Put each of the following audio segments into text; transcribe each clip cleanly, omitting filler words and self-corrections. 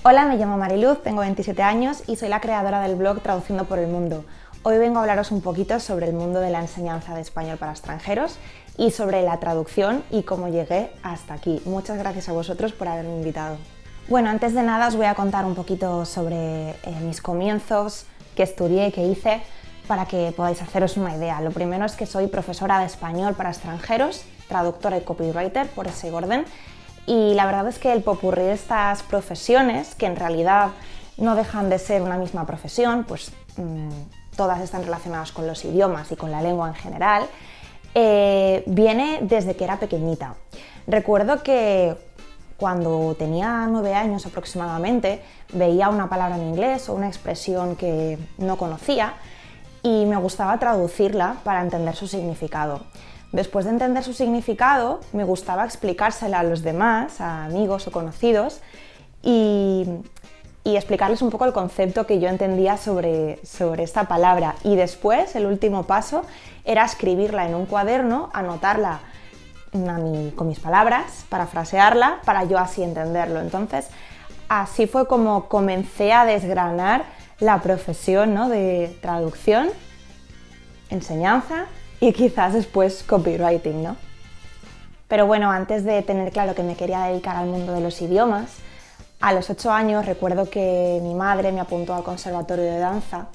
Hola, me llamo Mariluz, tengo 27 años y soy la creadora del blog Traduciendo por el Mundo. Hoy vengo a hablaros un poquito sobre el mundo de la enseñanza de español para extranjeros y sobre la traducción y cómo llegué hasta aquí. Muchas gracias a vosotros por haberme invitado. Bueno, antes de nada os voy a contar un poquito sobre mis comienzos, qué estudié, qué hice, para que podáis haceros una idea. Lo primero es que soy profesora de español para extranjeros, traductora y copywriter por ese orden. Y la verdad es que el popurrí de estas profesiones, que en realidad no dejan de ser una misma profesión, pues todas están relacionadas con los idiomas y con la lengua en general, viene desde que era pequeñita. Recuerdo que cuando tenía 9 años aproximadamente, veía una palabra en inglés o una expresión que no conocía y me gustaba traducirla para entender su significado. Después de entender su significado, me gustaba explicársela a los demás, a amigos o conocidos, y explicarles un poco el concepto que yo entendía sobre esta palabra. Y después, el último paso, era escribirla en un cuaderno, anotarla con mis palabras, parafrasearla, para yo así entenderlo. Entonces, así fue como comencé a desgranar la profesión, ¿no?, de traducción, enseñanza y quizás después copywriting, ¿no? Pero bueno, antes de tener claro que me quería dedicar al mundo de los idiomas, a los 8 años recuerdo que mi madre me apuntó al conservatorio de danza.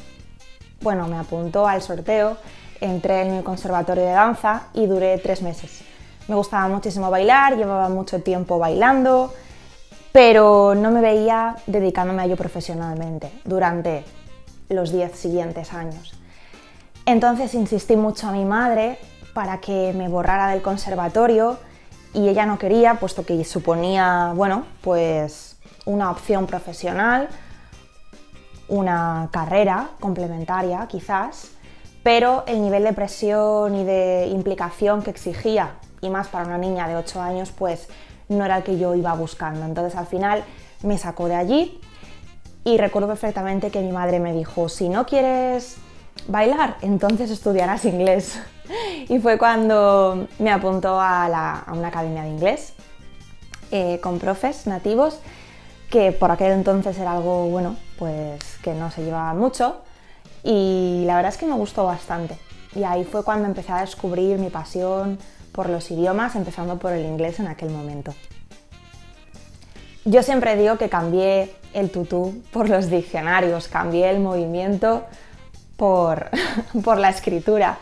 Bueno, me apuntó al sorteo, entré en el conservatorio de danza y duré 3 meses. Me gustaba muchísimo bailar, llevaba mucho tiempo bailando, pero no me veía dedicándome a ello profesionalmente durante los 10 siguientes años. Entonces insistí mucho a mi madre para que me borrara del conservatorio y ella no quería, puesto que suponía, bueno, pues una opción profesional, una carrera complementaria quizás, pero el nivel de presión y de implicación que exigía, y más para una niña de 8 años, pues no era el que yo iba buscando. Entonces al final me sacó de allí y recuerdo perfectamente que mi madre me dijo: si no quieres bailar, entonces estudiarás inglés. Y fue cuando me apuntó a una academia de inglés con profes nativos, que por aquel entonces era algo, bueno, pues que no se llevaba mucho, y la verdad es que me gustó bastante. Y ahí fue cuando empecé a descubrir mi pasión por los idiomas, empezando por el inglés en aquel momento. Yo siempre digo que cambié el tutú por los diccionarios, cambié el movimiento por la escritura,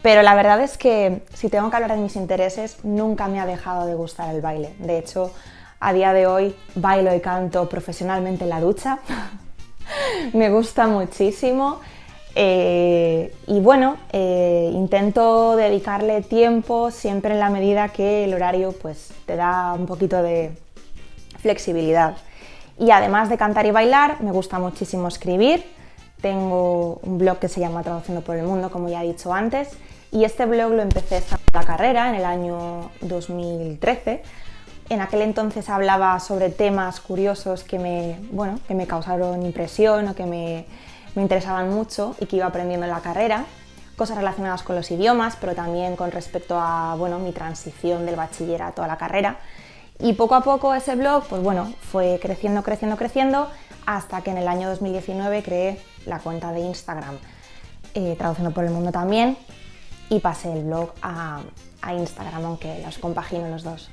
pero la verdad es que si tengo que hablar de mis intereses, nunca me ha dejado de gustar el baile. De hecho, a día de hoy bailo y canto profesionalmente en la ducha. Me gusta muchísimo y bueno, intento dedicarle tiempo siempre en la medida que el horario pues te da un poquito de flexibilidad. Y además de cantar y bailar, me gusta muchísimo escribir. Tengo un blog que se llama Traduciendo por el Mundo, como ya he dicho antes, y este blog lo empecé estando en la carrera en el año 2013. En aquel entonces hablaba sobre temas curiosos que me causaron impresión o que me interesaban mucho y que iba aprendiendo en la carrera, cosas relacionadas con los idiomas, pero también con respecto a mi transición del bachillerato a la carrera. Y poco a poco ese blog fue creciendo, hasta que en el año 2019 creé la cuenta de Instagram, Traduciendo por el Mundo también, y pasé el blog a Instagram, aunque los compagino los dos.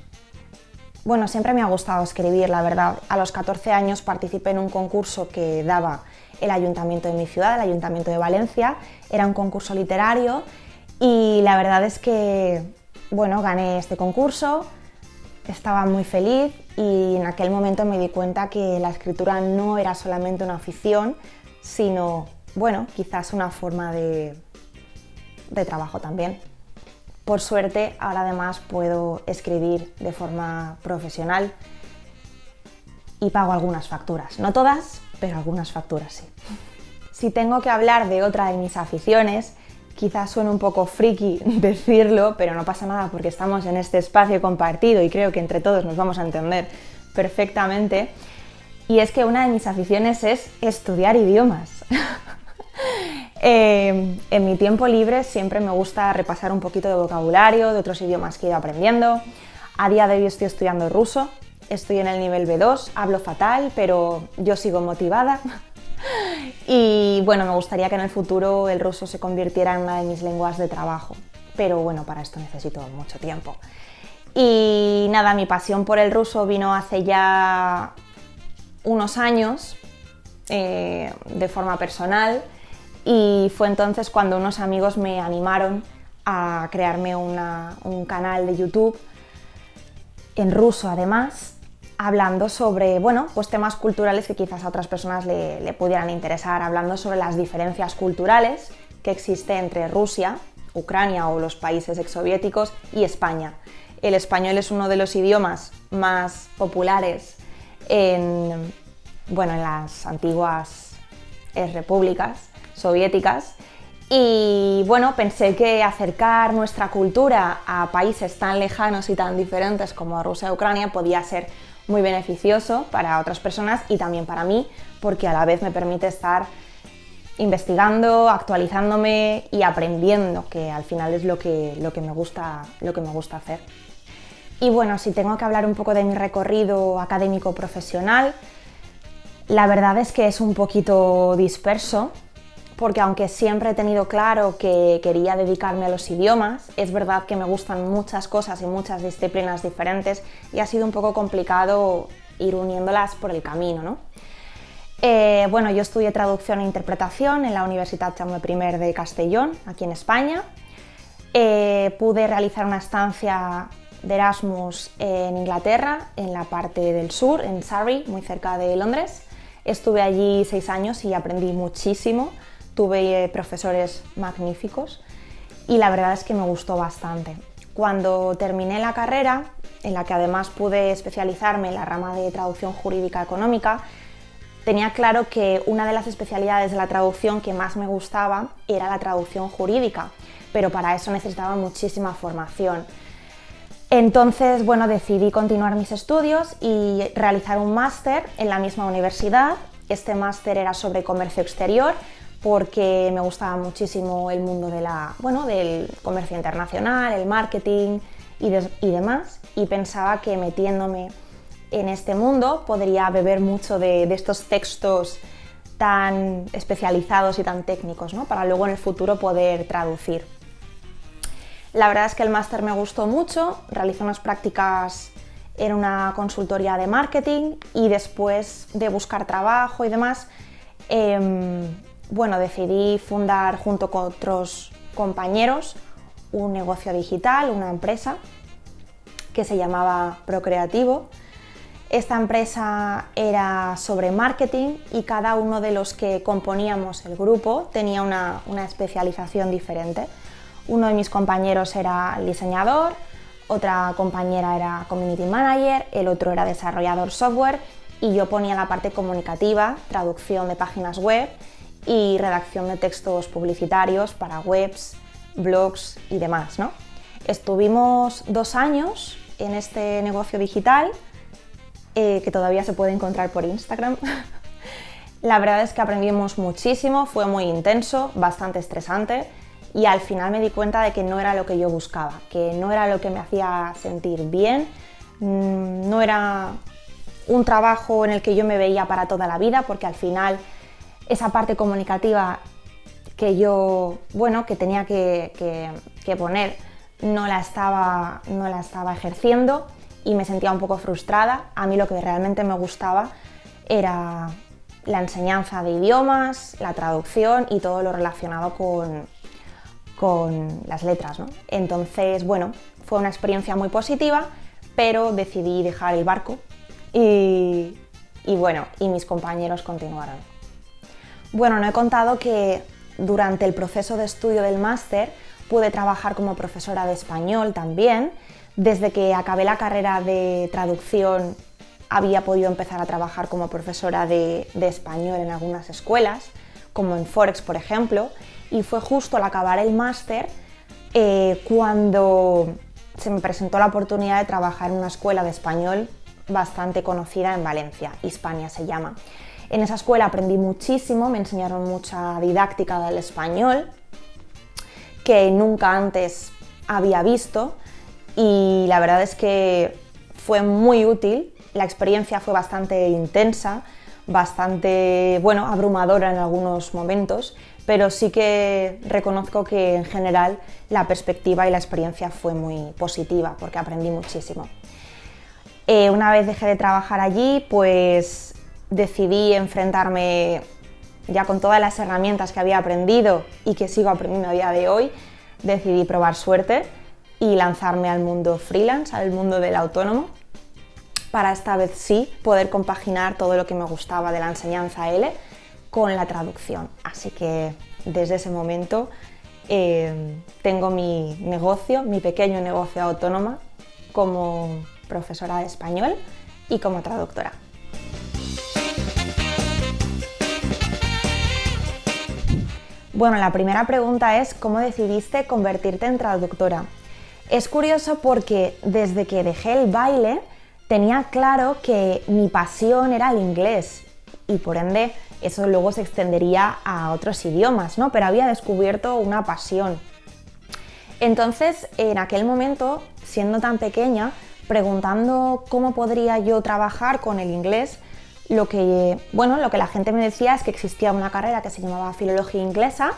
Bueno, siempre me ha gustado escribir, la verdad. A los 14 años participé en un concurso que daba el ayuntamiento de mi ciudad, el Ayuntamiento de Valencia. Era un concurso literario y la verdad es que, gané este concurso. Estaba muy feliz y en aquel momento me di cuenta que la escritura no era solamente una afición, sino, quizás una forma de trabajo también. Por suerte, ahora además puedo escribir de forma profesional y pago algunas facturas. No todas, pero algunas facturas sí. Si tengo que hablar de otra de mis aficiones, quizás suene un poco friki decirlo, pero no pasa nada porque estamos en este espacio compartido y creo que entre todos nos vamos a entender perfectamente. Y es que una de mis aficiones es estudiar idiomas. En mi tiempo libre siempre me gusta repasar un poquito de vocabulario, de otros idiomas que he ido aprendiendo. A día de hoy estoy estudiando ruso, estoy en el nivel B2, hablo fatal, pero yo sigo motivada. Y bueno, me gustaría que en el futuro el ruso se convirtiera en una de mis lenguas de trabajo, pero bueno, para esto necesito mucho tiempo. Y nada, mi pasión por el ruso vino hace ya unos años, de forma personal, y fue entonces cuando unos amigos me animaron a crearme un canal de YouTube, en ruso además, hablando sobre, bueno, pues temas culturales que quizás a otras personas le pudieran interesar, hablando sobre las diferencias culturales que existen entre Rusia, Ucrania o los países exsoviéticos y España. El español es uno de los idiomas más populares en las antiguas repúblicas soviéticas y bueno, pensé que acercar nuestra cultura a países tan lejanos y tan diferentes como Rusia y Ucrania podía ser muy beneficioso para otras personas y también para mí, porque a la vez me permite estar investigando, actualizándome y aprendiendo, que al final es lo que me gusta hacer. Y bueno, si tengo que hablar un poco de mi recorrido académico profesional, la verdad es que es un poquito disperso, porque aunque siempre he tenido claro que quería dedicarme a los idiomas, es verdad que me gustan muchas cosas y muchas disciplinas diferentes y ha sido un poco complicado ir uniéndolas por el camino, ¿no? Yo estudié traducción e interpretación en la Universitat Jaume I de Castellón, aquí en España. Pude realizar una estancia de Erasmus en Inglaterra, en la parte del sur, en Surrey, muy cerca de Londres. Estuve allí 6 años y aprendí muchísimo. Tuve profesores magníficos y la verdad es que me gustó bastante. Cuando terminé la carrera, en la que además pude especializarme en la rama de traducción jurídica económica, tenía claro que una de las especialidades de la traducción que más me gustaba era la traducción jurídica, pero para eso necesitaba muchísima formación. Entonces, decidí continuar mis estudios y realizar un máster en la misma universidad. Este máster era sobre comercio exterior, porque me gustaba muchísimo el mundo del comercio internacional, el marketing y demás, y pensaba que metiéndome en este mundo podría beber mucho de estos textos tan especializados y tan técnicos, ¿no? Para luego en el futuro poder traducir. La verdad es que el máster me gustó mucho, realicé unas prácticas en una consultoría de marketing y después de buscar trabajo y demás, decidí fundar junto con otros compañeros un negocio digital, una empresa que se llamaba Procreativo. Esta empresa era sobre marketing y cada uno de los que componíamos el grupo tenía una especialización diferente. Uno de mis compañeros era el diseñador, otra compañera era community manager, el otro era desarrollador software y yo ponía la parte comunicativa, traducción de páginas web y redacción de textos publicitarios para webs, blogs y demás, ¿no? Estuvimos 2 años en este negocio digital, que todavía se puede encontrar por Instagram. La verdad es que aprendimos muchísimo, fue muy intenso, bastante estresante y al final me di cuenta de que no era lo que yo buscaba, que no era lo que me hacía sentir bien, no era un trabajo en el que yo me veía para toda la vida, porque al final esa parte comunicativa que yo, que tenía que poner, no la estaba ejerciendo y me sentía un poco frustrada. A mí lo que realmente me gustaba era la enseñanza de idiomas, la traducción y todo lo relacionado con las letras, ¿no? Entonces, fue una experiencia muy positiva, pero decidí dejar el barco y mis compañeros continuaron. No he contado que durante el proceso de estudio del máster pude trabajar como profesora de español también. Desde que acabé la carrera de traducción había podido empezar a trabajar como profesora de español en algunas escuelas, como en Forex, por ejemplo, y fue justo al acabar el máster cuando se me presentó la oportunidad de trabajar en una escuela de español bastante conocida en Valencia, Hispania se llama. En esa escuela aprendí muchísimo, me enseñaron mucha didáctica del español que nunca antes había visto y la verdad es que fue muy útil la experiencia fue bastante intensa, bastante, bueno, abrumadora en algunos momentos, pero sí que reconozco que en general la perspectiva y la experiencia fue muy positiva porque aprendí muchísimo. Una vez dejé de trabajar allí, pues decidí enfrentarme ya con todas las herramientas que había aprendido y que sigo aprendiendo a día de hoy. Decidí probar suerte y lanzarme al mundo freelance, al mundo del autónomo, para esta vez sí poder compaginar todo lo que me gustaba de la enseñanza L con la traducción. Así que desde ese momento tengo mi negocio, mi pequeño negocio autónoma como profesora de español y como traductora. Bueno, la primera pregunta es ¿cómo decidiste convertirte en traductora? Es curioso porque desde que dejé el baile tenía claro que mi pasión era el inglés y por ende eso luego se extendería a otros idiomas, ¿no? Pero había descubierto una pasión. Entonces, en aquel momento, siendo tan pequeña, preguntando cómo podría yo trabajar con el inglés, lo que la gente me decía es que existía una carrera que se llamaba Filología Inglesa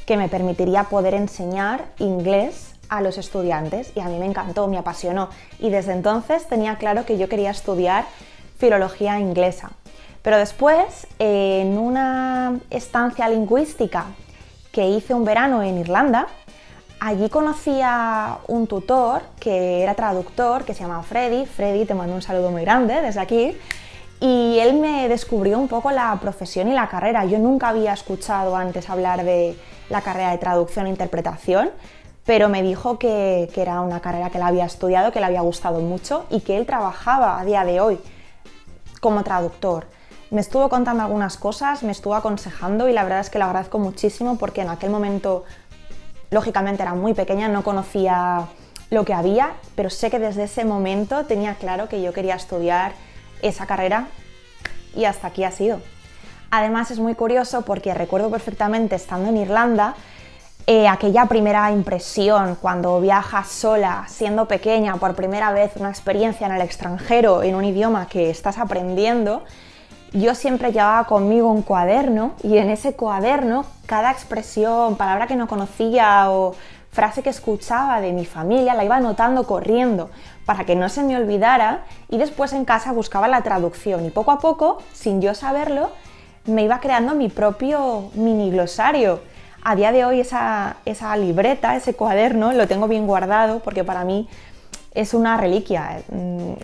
que me permitiría poder enseñar inglés a los estudiantes y a mí me encantó, me apasionó y desde entonces tenía claro que yo quería estudiar Filología Inglesa. Pero después, en una estancia lingüística que hice un verano en Irlanda, allí conocí a un tutor que era traductor, que se llamaba Freddy. Freddy, te mando un saludo muy grande desde aquí. Y él me descubrió un poco la profesión y la carrera. Yo nunca había escuchado antes hablar de la carrera de traducción e interpretación, pero me dijo que era una carrera que él había estudiado, que le había gustado mucho y que él trabajaba a día de hoy como traductor. Me estuvo contando algunas cosas, me estuvo aconsejando y la verdad es que lo agradezco muchísimo porque en aquel momento, lógicamente era muy pequeña, no conocía lo que había, pero sé que desde ese momento tenía claro que yo quería estudiar esa carrera y hasta aquí ha sido. Además es muy curioso porque recuerdo perfectamente estando en Irlanda, aquella primera impresión cuando viajas sola, siendo pequeña, por primera vez, una experiencia en el extranjero, en un idioma que estás aprendiendo. Yo siempre llevaba conmigo un cuaderno y en ese cuaderno cada expresión, palabra que no conocía o frase que escuchaba de mi familia la iba anotando corriendo para que no se me olvidara y después en casa buscaba la traducción y poco a poco, sin yo saberlo, me iba creando mi propio mini glosario. A día de hoy esa libreta, ese cuaderno, lo tengo bien guardado porque para mí es una reliquia,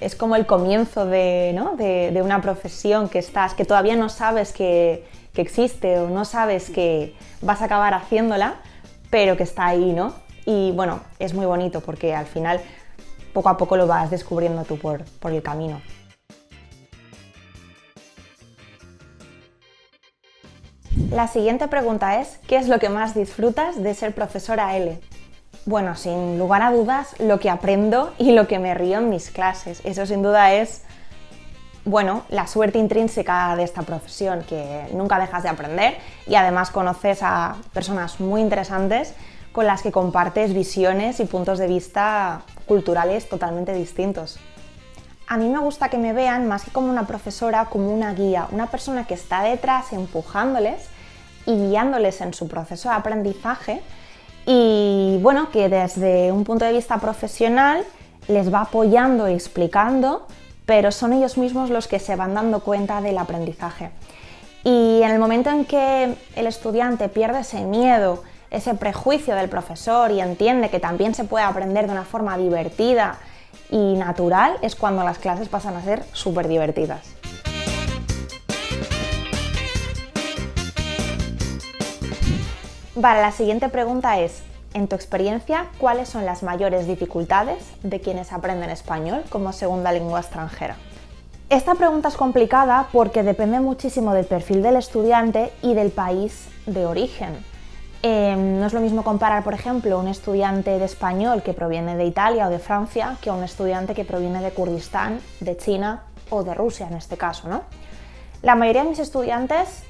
es como el comienzo de una profesión que todavía no sabes que existe o no sabes que vas a acabar haciéndola, pero que está ahí, ¿no? Y bueno, es muy bonito porque al final poco a poco lo vas descubriendo tú por el camino. La siguiente pregunta es, ¿qué es lo que más disfrutas de ser profesora L? Bueno, sin lugar a dudas, lo que aprendo y lo que me río en mis clases. Eso sin duda es, la suerte intrínseca de esta profesión, que nunca dejas de aprender y además conoces a personas muy interesantes con las que compartes visiones y puntos de vista culturales totalmente distintos. A mí me gusta que me vean más que como una profesora, como una guía, una persona que está detrás empujándoles y guiándoles en su proceso de aprendizaje y que desde un punto de vista profesional les va apoyando y explicando, pero son ellos mismos los que se van dando cuenta del aprendizaje. Y en el momento en que el estudiante pierde ese miedo, ese prejuicio del profesor y entiende que también se puede aprender de una forma divertida y natural, es cuando las clases pasan a ser súper divertidas. Vale, la siguiente pregunta es, en tu experiencia, ¿cuáles son las mayores dificultades de quienes aprenden español como segunda lengua extranjera? Esta pregunta es complicada porque depende muchísimo del perfil del estudiante y del país de origen. No es lo mismo comparar, por ejemplo, un estudiante de español que proviene de Italia o de Francia que un estudiante que proviene de Kurdistán, de China o de Rusia en este caso, ¿no? La mayoría de mis estudiantes,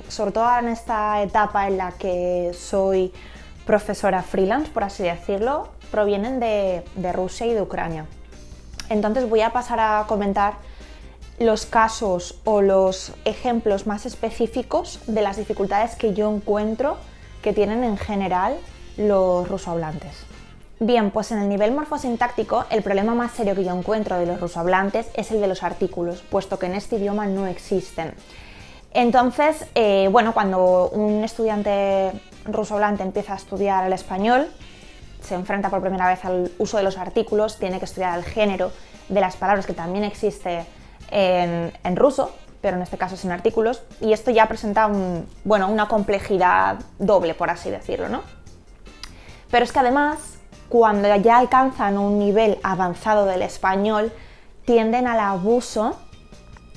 sobre todo en esta etapa en la que soy profesora freelance, por así decirlo, provienen de Rusia y de Ucrania. Entonces voy a pasar a comentar los casos o los ejemplos más específicos de las dificultades que yo encuentro que tienen en general los rusohablantes. Bien, pues en el nivel morfosintáctico el problema más serio que yo encuentro de los rusohablantes es el de los artículos, puesto que en este idioma no existen. Entonces, cuando un estudiante rusohablante empieza a estudiar el español, se enfrenta por primera vez al uso de los artículos, tiene que estudiar el género de las palabras que también existe en ruso, pero en este caso sin artículos, y esto ya presenta una complejidad doble, por así decirlo, ¿no? Pero es que además, cuando ya alcanzan un nivel avanzado del español, tienden al abuso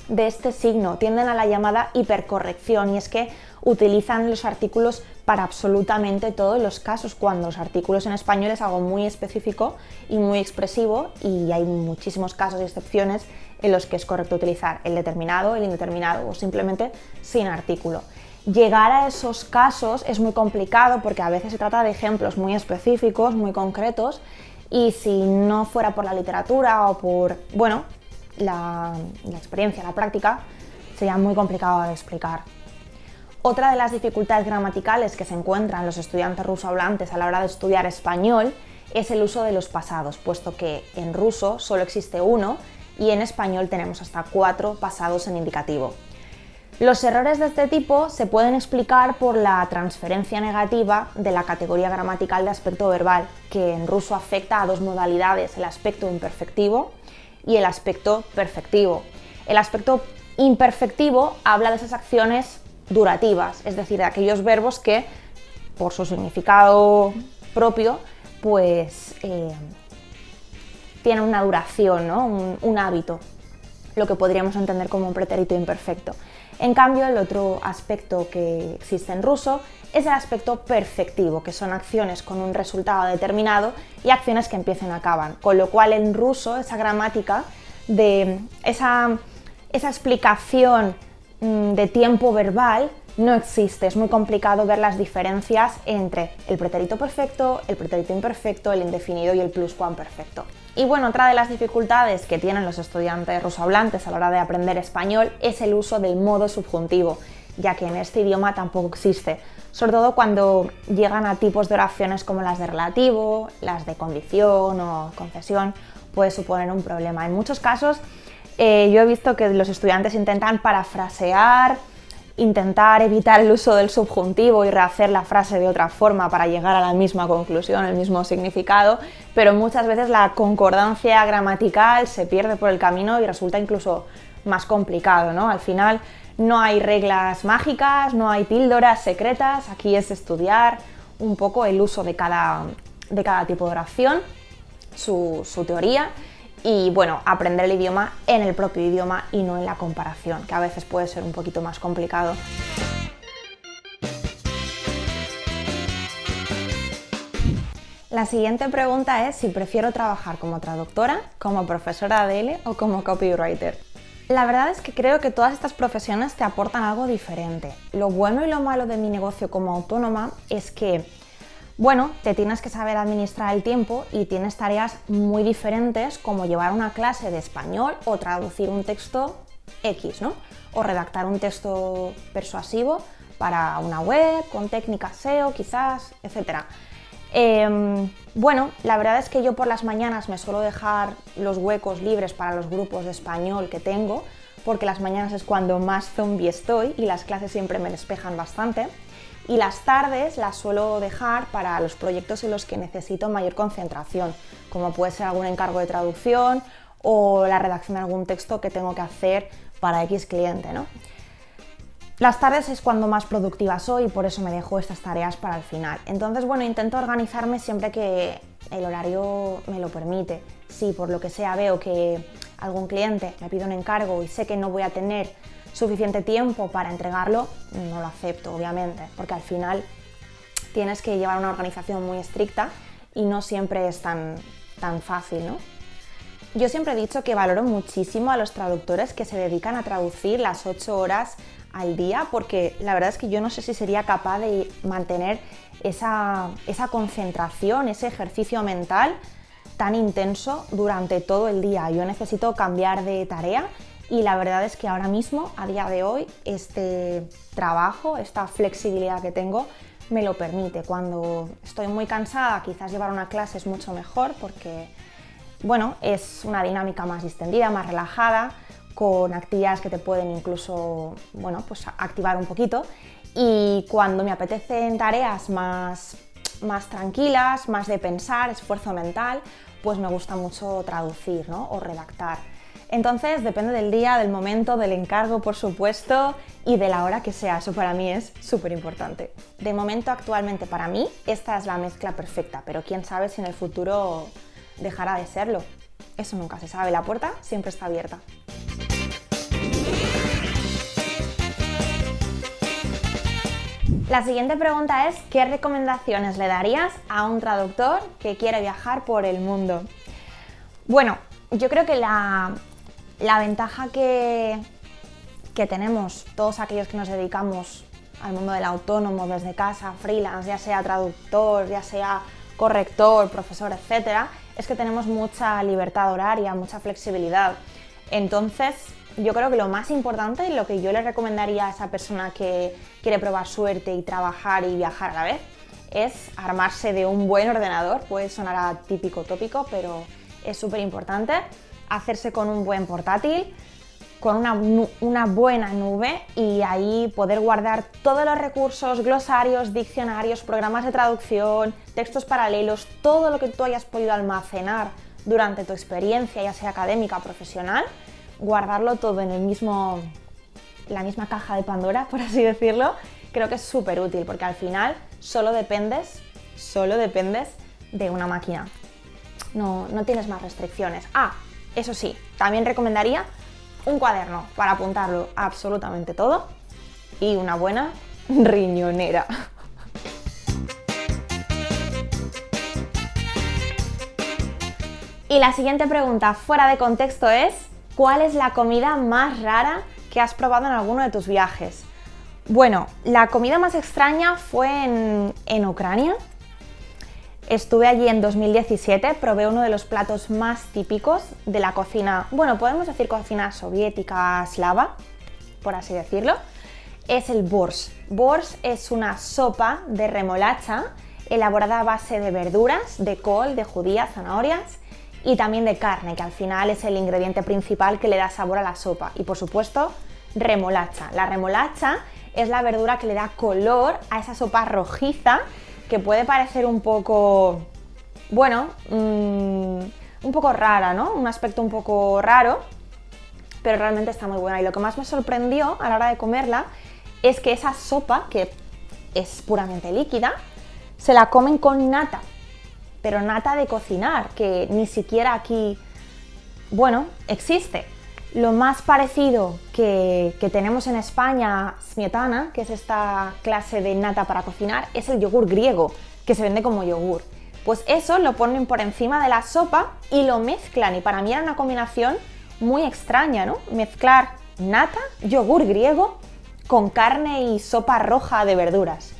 de este signo, tienden a la llamada hipercorrección, y es que utilizan los artículos para absolutamente todos los casos, cuando los artículos en español es algo muy específico y muy expresivo, y hay muchísimos casos y excepciones en los que es correcto utilizar el determinado, el indeterminado o simplemente sin artículo. Llegar a esos casos es muy complicado porque a veces se trata de ejemplos muy específicos, muy concretos, y si no fuera por la literatura o por, la experiencia, la práctica, sería muy complicado de explicar. Otra de las dificultades gramaticales que se encuentran los estudiantes rusohablantes a la hora de estudiar español es el uso de los pasados, puesto que en ruso solo existe uno y en español tenemos hasta 4 pasados en indicativo. Los errores de este tipo se pueden explicar por la transferencia negativa de la categoría gramatical de aspecto verbal, que en ruso afecta a 2 modalidades, el aspecto imperfectivo y el aspecto perfectivo. El aspecto imperfectivo habla de esas acciones durativas, es decir, de aquellos verbos que, por su significado propio, tienen una duración, ¿no? un hábito, lo que podríamos entender como un pretérito imperfecto. En cambio, el otro aspecto que existe en ruso es el aspecto perfectivo, que son acciones con un resultado determinado y acciones que empiezan y acaban, con lo cual en ruso esa gramática de esa explicación de tiempo verbal no existe. Es muy complicado ver las diferencias entre el pretérito perfecto, el pretérito imperfecto, el indefinido y el pluscuamperfecto. Y otra de las dificultades que tienen los estudiantes rusohablantes a la hora de aprender español es el uso del modo subjuntivo, ya que en este idioma tampoco existe, sobre todo cuando llegan a tipos de oraciones como las de relativo, las de condición o concesión, puede suponer un problema. En muchos casos yo he visto que los estudiantes intentan parafrasear, intentar evitar el uso del subjuntivo y rehacer la frase de otra forma para llegar a la misma conclusión, el mismo significado, pero muchas veces la concordancia gramatical se pierde por el camino y resulta incluso más complicado, ¿no? Al final no hay reglas mágicas, no hay píldoras secretas, aquí es estudiar un poco el uso de cada tipo de oración, su teoría, y aprender el idioma en el propio idioma y no en la comparación, que a veces puede ser un poquito más complicado. La siguiente pregunta es si prefiero trabajar como traductora, como profesora de ADL o como copywriter. La verdad es que creo que todas estas profesiones te aportan algo diferente. Lo bueno y lo malo de mi negocio como autónoma es que te tienes que saber administrar el tiempo y tienes tareas muy diferentes, como llevar una clase de español o traducir un texto X, ¿no? O redactar un texto persuasivo para una web con técnicas SEO quizás, etc. La verdad es que yo por las mañanas me suelo dejar los huecos libres para los grupos de español que tengo, porque las mañanas es cuando más zombie estoy y las clases siempre me despejan bastante. Y las tardes las suelo dejar para los proyectos en los que necesito mayor concentración, como puede ser algún encargo de traducción o la redacción de algún texto que tengo que hacer para X cliente, ¿no? Las tardes es cuando más productiva soy y por eso me dejo estas tareas para el final. Entonces, intento organizarme siempre que el horario me lo permite. Si por lo que sea veo que algún cliente me pide un encargo y sé que no voy a tener suficiente tiempo para entregarlo, no lo acepto, obviamente, porque al final tienes que llevar una organización muy estricta y no siempre es tan fácil, ¿no? Yo siempre he dicho que valoro muchísimo a los traductores que se dedican a traducir las 8 horas al día, porque la verdad es que yo no sé si sería capaz de mantener esa concentración, ese ejercicio mental tan intenso durante todo el día. Yo necesito cambiar de tarea y la verdad es que ahora mismo, a día de hoy, este trabajo, esta flexibilidad que tengo, me lo permite. Cuando estoy muy cansada, quizás llevar una clase es mucho mejor porque, bueno, es una dinámica más distendida, más relajada, con actividades que te pueden incluso, bueno, pues activar un poquito. Y cuando me apetecen tareas más tranquilas, más de pensar, esfuerzo mental, pues me gusta mucho traducir, ¿no? O redactar. Entonces depende del día, del momento, del encargo, por supuesto, y de la hora que sea. Eso para mí es súper importante. De momento, actualmente para mí, esta es la mezcla perfecta, pero quién sabe si en el futuro dejará de serlo. Eso nunca se sabe, la puerta siempre está abierta. La siguiente pregunta es: ¿qué recomendaciones le darías a un traductor que quiere viajar por el mundo? Bueno, yo creo que la ventaja que tenemos todos aquellos que nos dedicamos al mundo del autónomo desde casa, freelance, ya sea traductor, ya sea corrector, profesor, etcétera, es que tenemos mucha libertad horaria, mucha flexibilidad. Entonces, yo creo que lo más importante y lo que yo le recomendaría a esa persona que quiere probar suerte y trabajar y viajar a la vez es armarse de un buen ordenador. Puede sonar a típico tópico, pero es súper importante. Hacerse con un buen portátil, con una buena nube, y ahí poder guardar todos los recursos, glosarios, diccionarios, programas de traducción, textos paralelos, todo lo que tú hayas podido almacenar durante tu experiencia, ya sea académica o profesional, guardarlo todo en la misma caja de Pandora, por así decirlo. Creo que es súper útil porque al final solo dependes de una máquina. No tienes más restricciones. Eso sí, también recomendaría un cuaderno para apuntarlo absolutamente todo y una buena riñonera. Y la siguiente pregunta, fuera de contexto, es: ¿cuál es la comida más rara que has probado en alguno de tus viajes? Bueno, la comida más extraña fue en Ucrania. Estuve allí en 2017, probé uno de los platos más típicos de la cocina, bueno, podemos decir cocina soviética eslava, por así decirlo. Es el borщ. Borщ es una sopa de remolacha elaborada a base de verduras, de col, de judías, zanahorias y también de carne, que al final es el ingrediente principal que le da sabor a la sopa. Y por supuesto, remolacha. La remolacha es la verdura que le da color a esa sopa rojiza, que puede parecer un poco, bueno, un poco rara, ¿no? Un aspecto un poco raro, pero realmente está muy buena. Y lo que más me sorprendió a la hora de comerla es que esa sopa, que es puramente líquida, se la comen con nata, pero nata de cocinar, que ni siquiera aquí, bueno, existe. Lo más parecido que tenemos en España, smietana, que es esta clase de nata para cocinar, es el yogur griego, que se vende como yogur. Pues eso lo ponen por encima de la sopa y lo mezclan, y para mí era una combinación muy extraña, ¿no? Mezclar nata, yogur griego, con carne y sopa roja de verduras.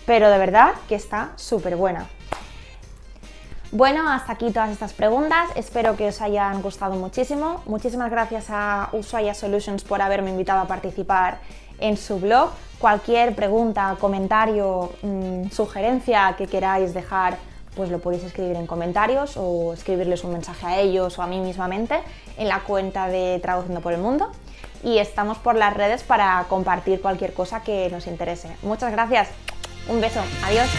Pero de verdad que está súper buena. Bueno, hasta aquí todas estas preguntas, espero que os hayan gustado muchísimo. Muchísimas gracias a Ushuaia Solutions por haberme invitado a participar en su blog. Cualquier pregunta, comentario, sugerencia que queráis dejar, pues lo podéis escribir en comentarios o escribirles un mensaje a ellos o a mí mismamente en la cuenta de Traduciendo por el Mundo. Y estamos por las redes para compartir cualquier cosa que nos interese. Muchas gracias, un beso, adiós.